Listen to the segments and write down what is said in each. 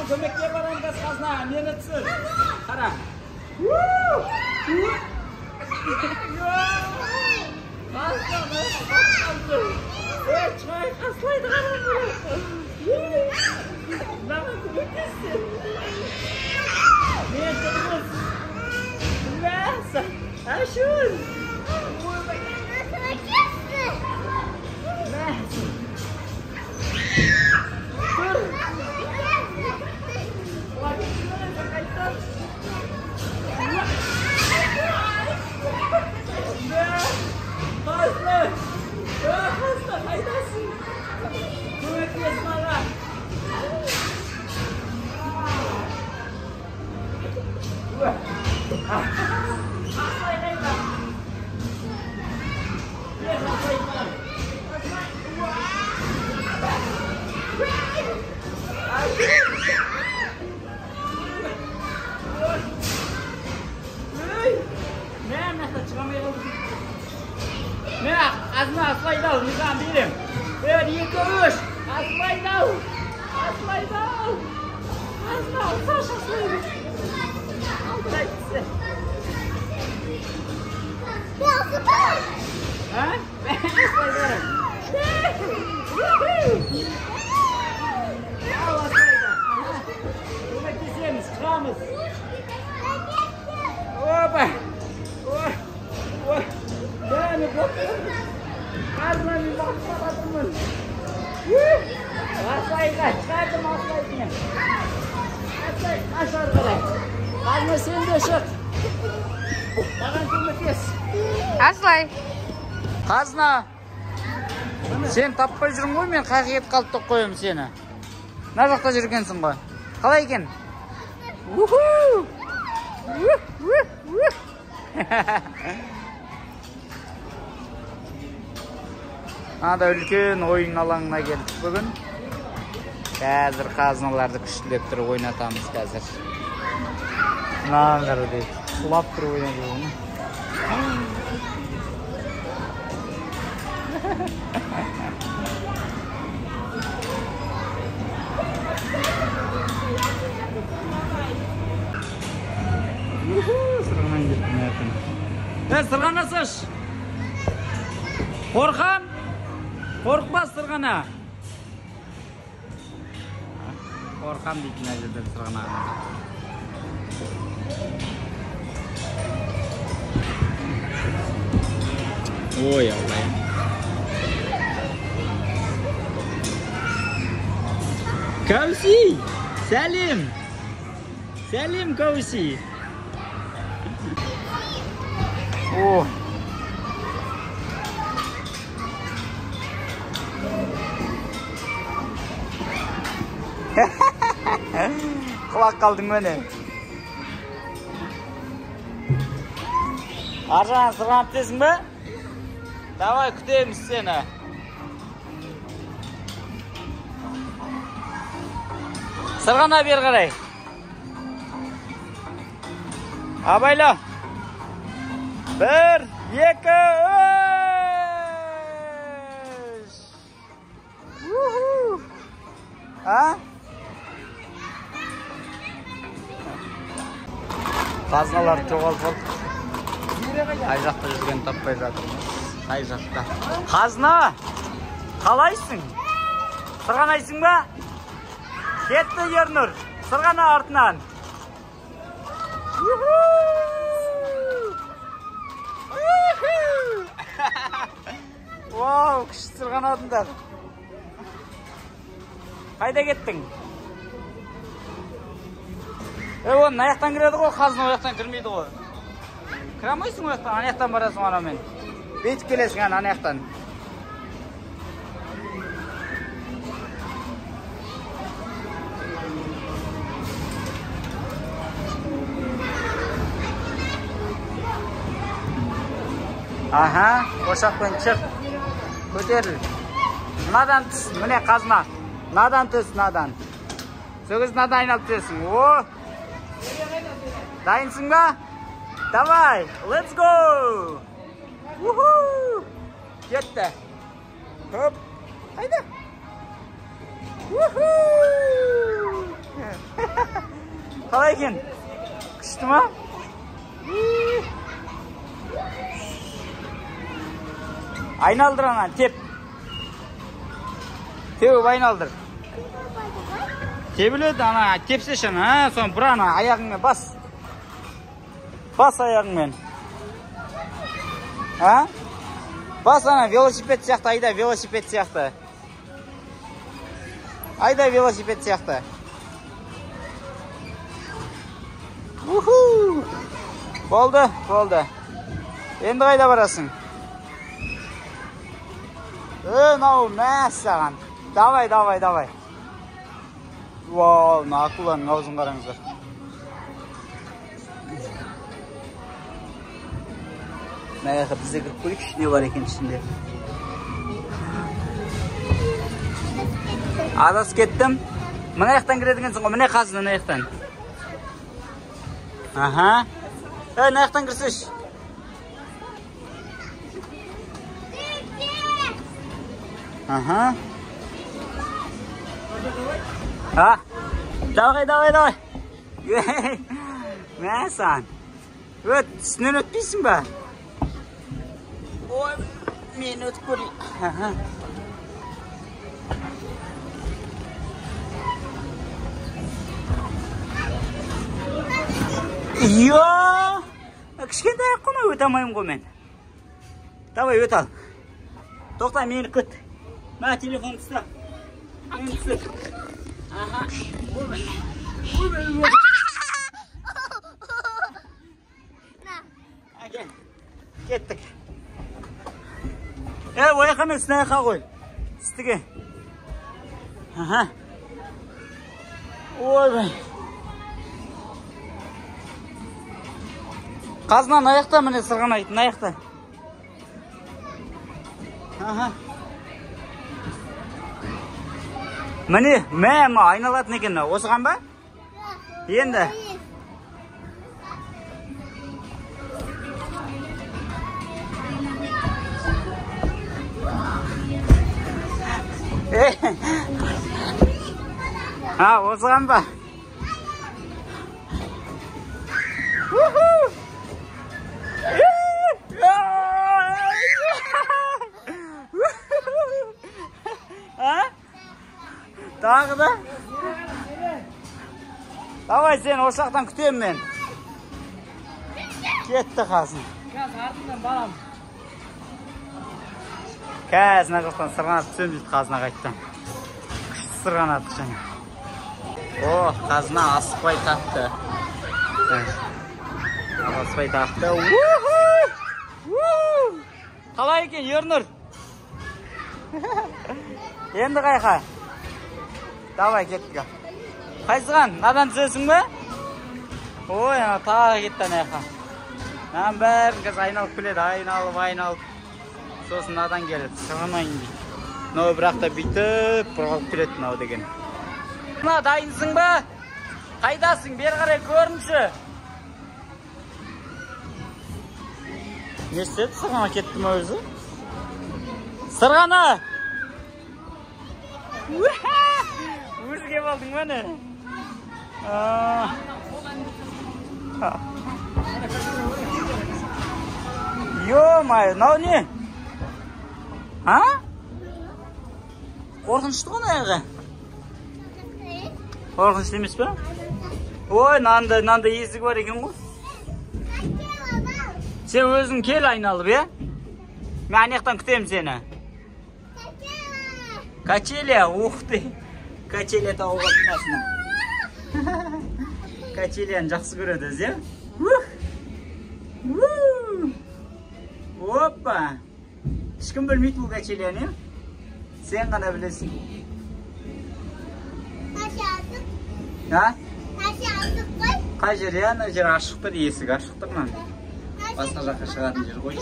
kömekке baramыз қазына, мені түсір. Қара. Çıkay kaslaydı qaram bunu. Mаған көмектесін. Мен тұрмыз. Мәсі. Әшін. Мәсі. Dur. Hasta, kaydasın. Kuvvetliyiz bana. Aslayı kayda. Yes, aslayı kayda. Ben nasıl çıkamayalım? Ne? Azma aslaydı al, nizam birim. Böyle iyi konuş. Aslaydı al. Aslaydı al. Azma alsaş aslaydı. Aldıraydısı. Ha? Ben aslaydı. Al aslaydı. Demek keseriz, çıkamız. Opa. Yani bakıyorum. Azma bir bakmadım. Aslayla çıkardım aslayını. Aslay aşağı kadar. Azma sen de çık. Bana kömekes. Aslay. Қазына. Sen таппай жүрің ғой, мен қайғы ет қалып тоқ қойым сені. Мына жақта жүргенсің ғой. Қалай екен? Ада үлкен ойын алаңына келдік бүгін. Қазір қазыналарды күштілеп тұрып ойнатамыз қазір. Мынаңдар дейді. Сұлап тұрып ойнайды оны. Сырғанан кеттім әкім. Сырғана саш. Қорқан. Қорқпа сырғана. Қорқан дейтін әжерден сырғана. Ой, Аллайым. Кауси, сәлем. Сәлем, Кауси. О. Құлақ қалдың мені. Аржан сырғанып тесің бі? Давай күтеміз сені. Сырғана бер қарай. Абайла. 1, 2, 3. Ha? Қазыналар жоғалып қалды. Қай жақта жүрген таппай жатырмыз. Қай жақта. Қазына! Қалайсың? Сырғанайсың ба? Кетті Ернұр. Сырғана артынан. Вау, күшті сырғанадыңдар. Қайда кеттің? Оның аяқтан кіреді ғой, қазына аяқтан кірмейді ғой. Кірамайсың аяқтан, аяқтан барасың анамен. Бейтіп келесің аяқтан. Aha, ошақпен çık. Көтеріл. Мынадан түс, міне қазына. Мынадан түс, мынадан. Сөгіз мынадан айналып түсесің. О! Дайынсың ба? Давай, let's go! Уху! Кетті. Хоп! Қайда? Уху! Қалай екен? Күшті ма? Айналдыр ана, теп. Теуіп айналдыр. Тебіледі, ана, тепсеш ана, соны бұр ана, аяғыңмен бас. Бас аяғыңмен. Бас ана, велосипед сияқты, айда велосипед сияқты. Айда велосипед сияқты. Болды, болды. Енді қайда барасың? Нау, мәс саған. Давай. Вау, акуланың аузын қараңыздар. Мәйәқі бізде кіріп көрейікші, не бар екен ішінде. Адас кеттім. Мына аяқтан кіредіңенсің ғой, міне қазын, мына аяқтан. Аха. Мына аяқтан кірсеш. Аха. Давай. Мәсан. Үстінен өтпейсің ба? Ой, мен өтіп көрейін. Кішкентай ақ қой, өте алмайым ғой мен. Давай, өт ал. Тоқта, мені күт. Ма, телефон тұста. Мені түсір. Аха. Әкен, кеттік. Ойақа мен үстіне аяқа қой. Үстіге. Аха. Ой бай. Қазынан аяқта міне сырған айтын аяқта. Аха. Міне, мәм айналатын екен. Осыған ба? Енді. Осыған ба? Тағы да? Давай сен ошақтан күтем мен. Кетті қазын. Қазір артынан барам. Қазына қақтан сырғанат түсем дейді қазына қайттан. Күшті сырғанат және. Қазына асықпай тапты. Асықпай тапты. Қалай екен, Ернұр? Енді қайқа? Давай, кеттік. Қайсыған? Надан түсесің бе? Ой, тағы кетті аяқа. Надан бәрін кәз айналып келеді, айналып. Сосын надан келеді, сығымайын дейді. Нау бірақта бүйтіп, бұрғалып келеді нау деген. Дайынсың ба? Қайдасың? Бер қарай көрінші. Не істеді? Сырғана кетті ма өзі? Сырғана! Өзіге болдың мәне? Ё-май, нау не? Қорқынышты ғой аяғы? Қорқынышты емес пе? Ой, нанда есігі бар екен ғой. Сен өзің кел айналып, е? Мен анаяқтан күтем сені. Качеля, ух ты. Качеля тауға қасына. Качеляны жақсы көреді өзі, Опа. Ешкім білмейді бұл качеляны, сен ғана білесің. Қай жер, ана жер ашықтыр, есік ашықтыр ма? Басқа жаққа шығатын жер ғой.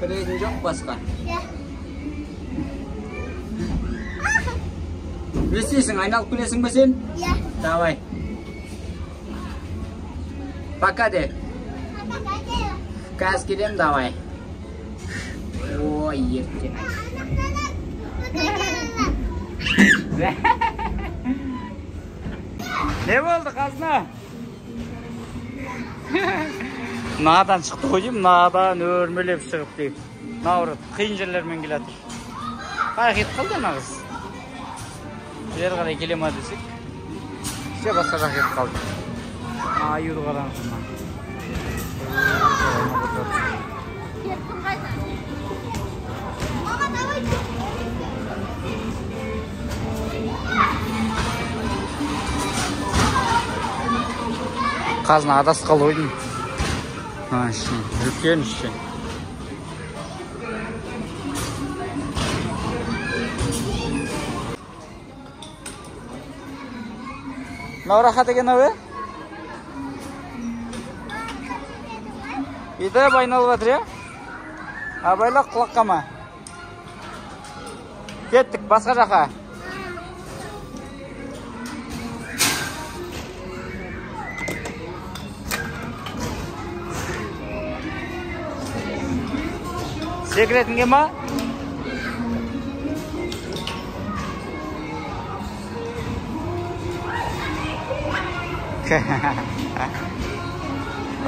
Кіретін жоқ басқа. Не істейсің, айналып келесің бе сен? Давай. Пока де. Қазір келем, давай. Ой, ертең. Ne oldu kazna? Nadan çıktı koyayım, nadan örmelep çıkıp deyip. Navrat, kıyın yerlerмен geladır. Kayak et kaldı ana kız. Yer kadar kelime desek. İşte başka kayak et kaldı. Ayudu karan şundan. Kazna adası kaldı oyun. Ha işte, rükken işte. Naura hata gene be? İde baynalı batır ya. Abayla kulak kama. Kettik başka jaka. Sekretin kema?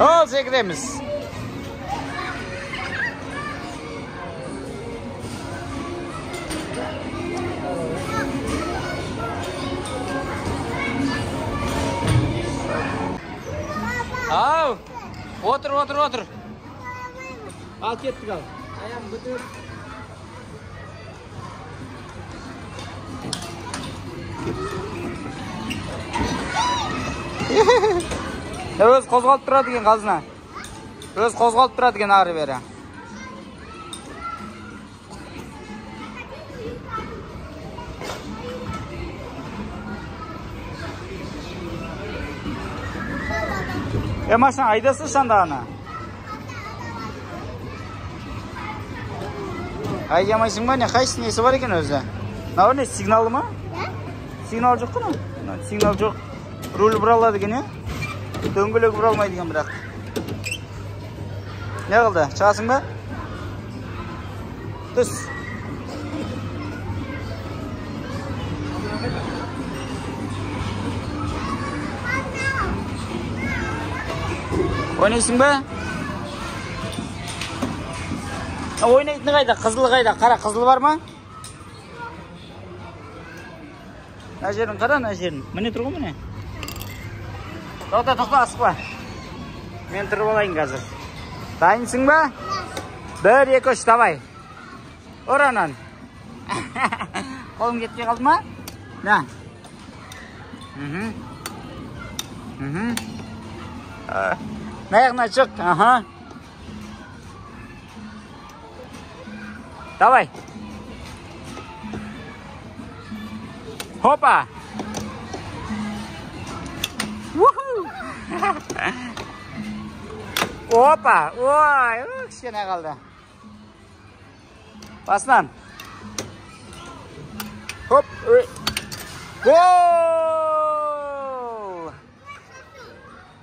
O sekretimiz. Al. Otur. Al kettik al. Ayağım götür. Öz qo'zg'alib turadigan qazna. Öz qo'zg'alib turadigan ari beri. Maşın aydasın şanda ana. Ayyamayısın mı ne? Qaysi nesi var ekan o'zi? Nima ne signali mi? Signal yo'q-ku. Signal yo'q. Rul bura oladigan ya. Döngülük bura olmaydigan biroq. Ne qildi? Chiqasingmi? Tus. Oynaysingmi? Oynaytini qayda? Qizil qayda? Qara, qizil bormi? Ajerin qara, ajerin. Mine turgu mine. To'xta, asqma. Men turib olayın hozir. Dayınsingmi? 1 2 3 davay. Oranan. Qo'lim ketmay qoldimi? Na. Nayaqna chiq. Aha. Давай. Hoppa. Hoppa. Voy, kichkina qoldi. Baslan. Hop. Gol.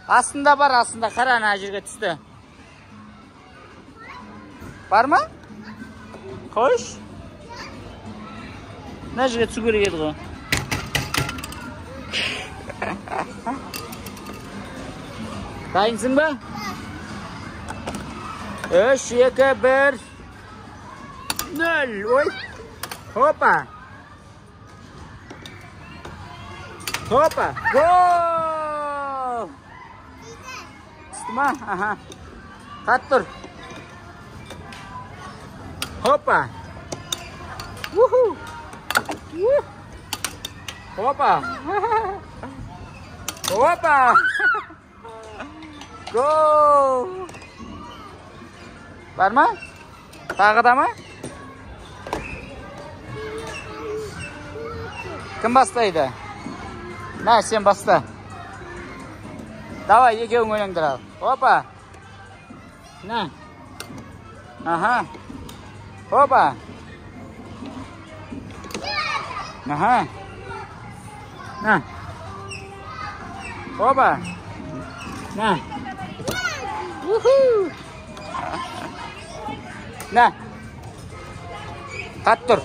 Aslında var aslında. Qara ana yerga tushdi. Barmi? Qo'sh. Najga tushguri edi o. Dayınsingmi? 3 2 1 0. Oy. Hoppa. Hoppa. Gol. Tushma. Aha. Qattur. Hoppa. Woohoo. Hoppa. Hoppa. Gol. Barmi? Tag'idami? Kim bastaydi? Na, sen basta. Davay, ikkoving o'ynanglar. Hoppa. Na. Aha. Hoppa. Aha. Na. Hoppa. Na. Woohoo. Na. Qattur.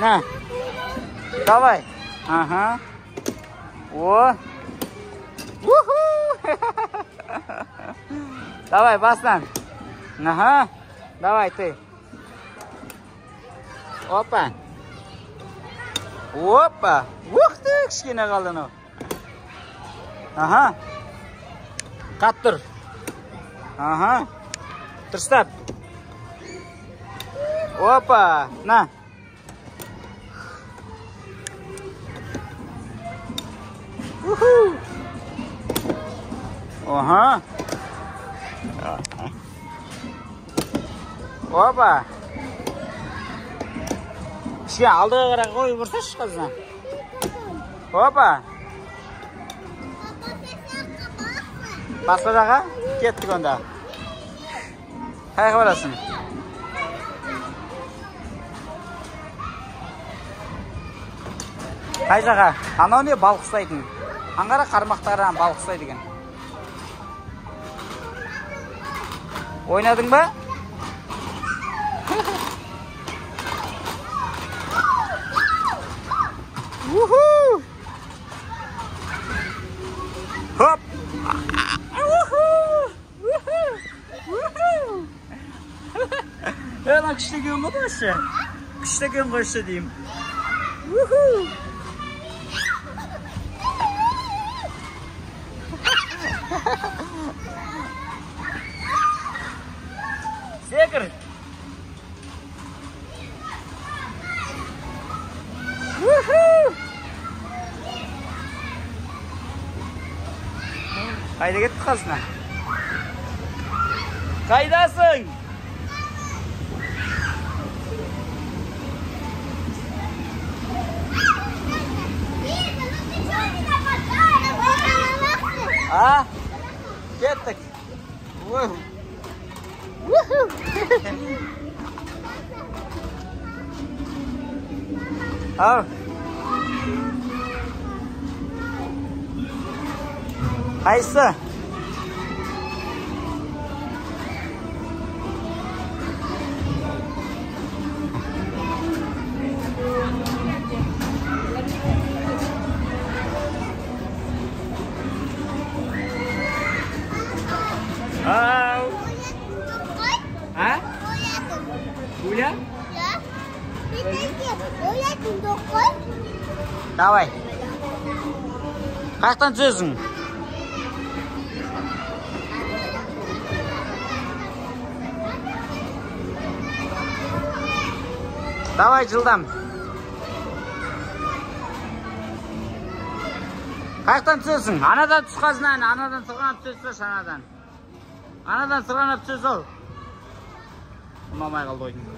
Na. Davay. Aha. О! Уху! Давай, баслан. Ага. Давай ты. Опа. Опа. Ух ты, кішкене қалды мынау. Ага. Қат тұр. Ага. Дұрыстап. Опа. На. Уху. Ага. Опа. Кішке алдыға қарай қойып ұрсашы қызына. Опа. Басқа жаққа кеттік онда. Қайғы барасың? Қай жаққа? Анау не балық ұстайтын? Аңғара қармақтарынан балық ұстайды екен. Ойнадың ба? Уху! Хоп! Уху! Уху! Уху! Lan күшті кен ғой башы? Күшті кен қойшы дейім. Уху! Секір! Уху! Қайда кетті қалсына? Қайдасың? А? Кеттік. Ау. Қайсы? Ау. А? Гуля? Давай. Қаяқтан түсесің? Давай, жылдам. Қаяқтан түсесің? Анадан түс қазынан, анадан сырғанап түсесің, анадан. Анадан сырғанап түсес ол. Ұнамай қалды ойын.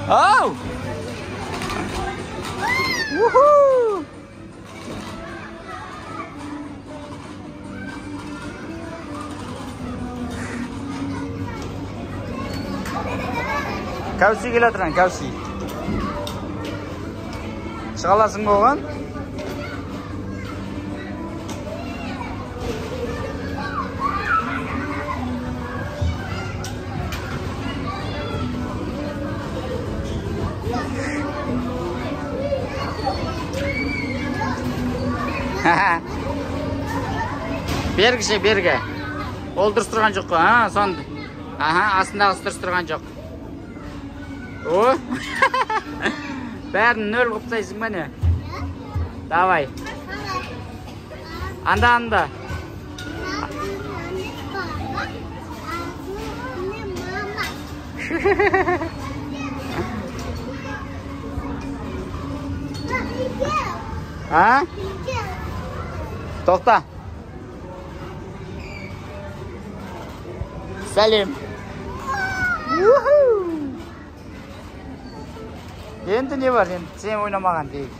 Ау! Уху! Кәуси келе тұрған, кәуси. Шығаласың болған? Бергіше, бергі. Ол дұрыс тұрған жоқ қой, сонды. Астындағы дұрыс тұрған жоқ. О! Бәрін нөл құптайсың ба не? Давай. Анда. Тоқта. Сәлем. Енді не бар? Сен ойнамаған дейік.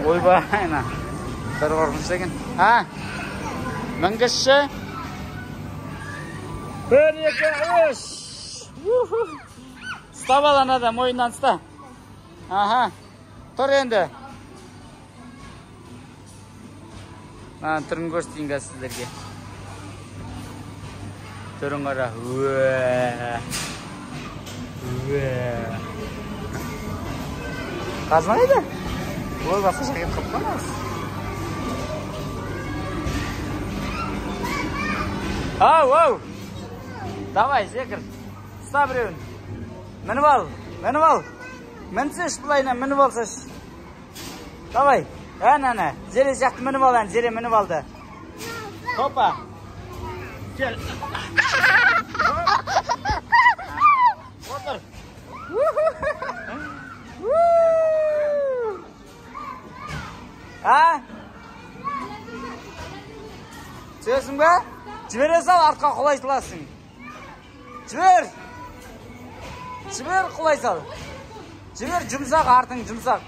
Ойбай, ана. Бір қорқынышты екен. Мінгізші. Bir, iki, üç. Usta balan adam oyundan usta. Aha. Tur endi. Turun ko'rsatayım sizlarga. Turun qara. Qazmaydi. Voy, boshqa shakar qilib qo'yamiz. Wow. Давай, Zekir. Usta birovni. Minib ol. Minsiz bulayna, minib olsiz. Давай. Ana. Zere jaqti minib olan, Zere minib oldi. Hoppa. Kel. Otur. Ha? Çıkıyorsun be? Cibere sal, arka kolay salasın. Ciber kolay sal. Ciber cımsak, artın cımsak.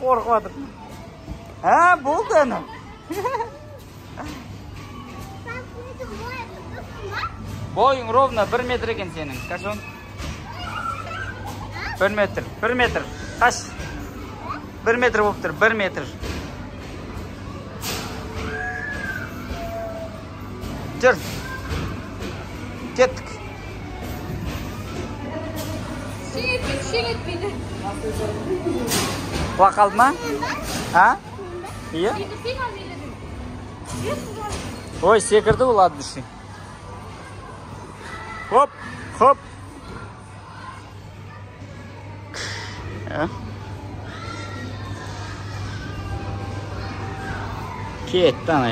Korkmadım. Ha, buldu onu. Boyun ровно 1 metr ekan senin. Kaç on? 1 metr. Kaç? 1 metr bo'libdir, 1 metr. Dur. Ketdik. Şerit beni. Vaqaldimi? Ha? İyi. Oy, sekirdi ular düşün. Hop. Ha? Ketdi ana.